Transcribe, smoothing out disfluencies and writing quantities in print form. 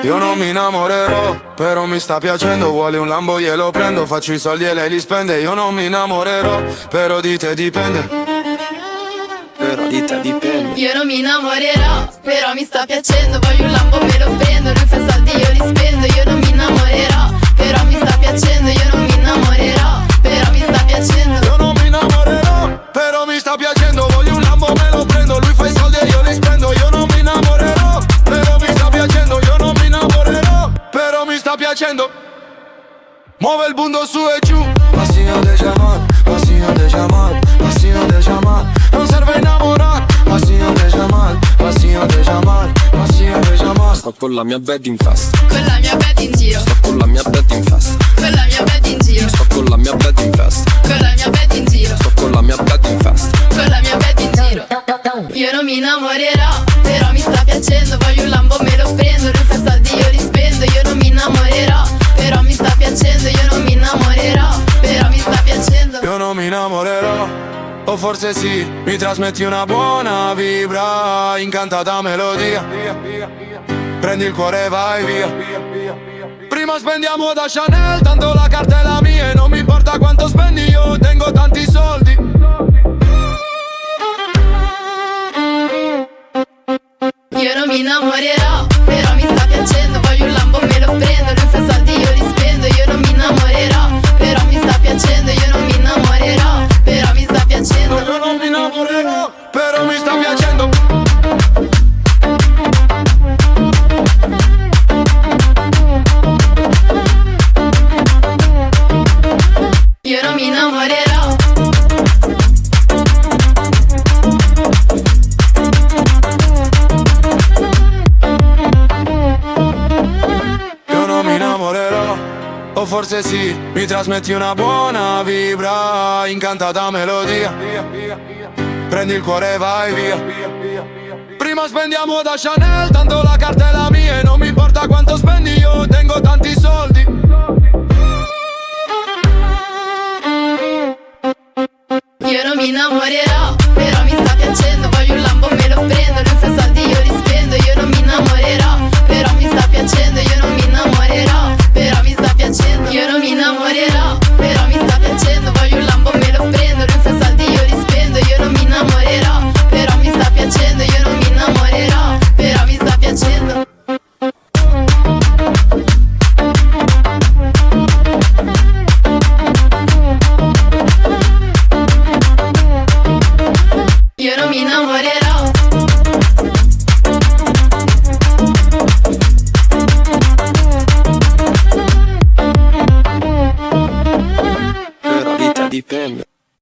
Io non mi innamorerò, però mi sta piacendo. Vuole un Lambo, glielo prendo. Faccio i soldi e lei li spende. Io non mi innamorerò, però di te dipende. Però di te dipende. Io non mi innamorerò, però mi sta piacendo. Voglio un Lambo, me lo prendo. Lui fa soldi, io li spendo. Io non mi innamorerò, però mi sta piacendo. Io non mi innamorerò, però mi sta piacendo. Io non mi innamorerò, però mi sta piacendo. Voglio un Lambo, me lo prendo. Lui fa i soldi e io li spendo. Io non mi innamorerò, però mi sta piacendo. Io non mi innamorerò, però mi sta piacendo. Muove il bundo su e giù. Passinho de chamar, passinho de chamar, passinho de chamar. Non serve innamorare. Passinho de chamar, passinho de chamar, passinho de chamar. Sto con la mia bed in festa. Con la mia bed in giro. Sto con la mia bed in festa. Con la mia bed in giro. Sto con la mia bed in festa. Con la mia bed in giro. Sto con la mia bed in festa. Con la mia bed in giro. Io non mi innamorerò, però mi sta piacendo. Voglio un Lambo, me lo prendo. Lui fa soldi, io li spendo. Io non mi innamorerò, però mi sta piacendo. Io non mi innamorerò, però mi sta piacendo. Io non mi innamorerò, o forse sì. Mi trasmetti una buona vibra, incantata melodia. Prendi il cuore e vai via. Prima spendiamo da Chanel, tanto la carta è la mia. E non mi importa quanto spendi, io tengo tanti soldi. Io non mi innamorerò, però mi sta piacendo. Voglio un Lambo, me lo prendo. Lui fa soldi, io li spendo. Io non mi innamorerò, però mi sta piacendo. Io non mi innamorerò, però mi sta piacendo. Io non mi innamorerò, però mi sta piacendo. Io non mi innamorerò. Io non mi innamorerò, o forse sì. Mi trasmetti una buona vibra, incantata melodia. Prendi il cuore e vai via. Prima spendiamo da Chanel, tanto la carta è la mia. E non mi importa quanto spendi, io tengo tanti soldi. Io non mi innamorerò, però mi sta piacendo. Voglio un Lambo, me lo prendo. Lui fa soldi, io li spendo. Io non mi innamorerò, però mi sta piacendo. Io non mi innamorerò, però mi sta piacendo. Io non mi innamorerò, però mi sta piacendo. Voglio un Lambo, me lo prendo. Lui fa soldi, io li spendo. Io non mi innamorerò, però mi sta piacendo. Io non mi innamorerò, però mi sta piacendo. Io non mi innamorerò.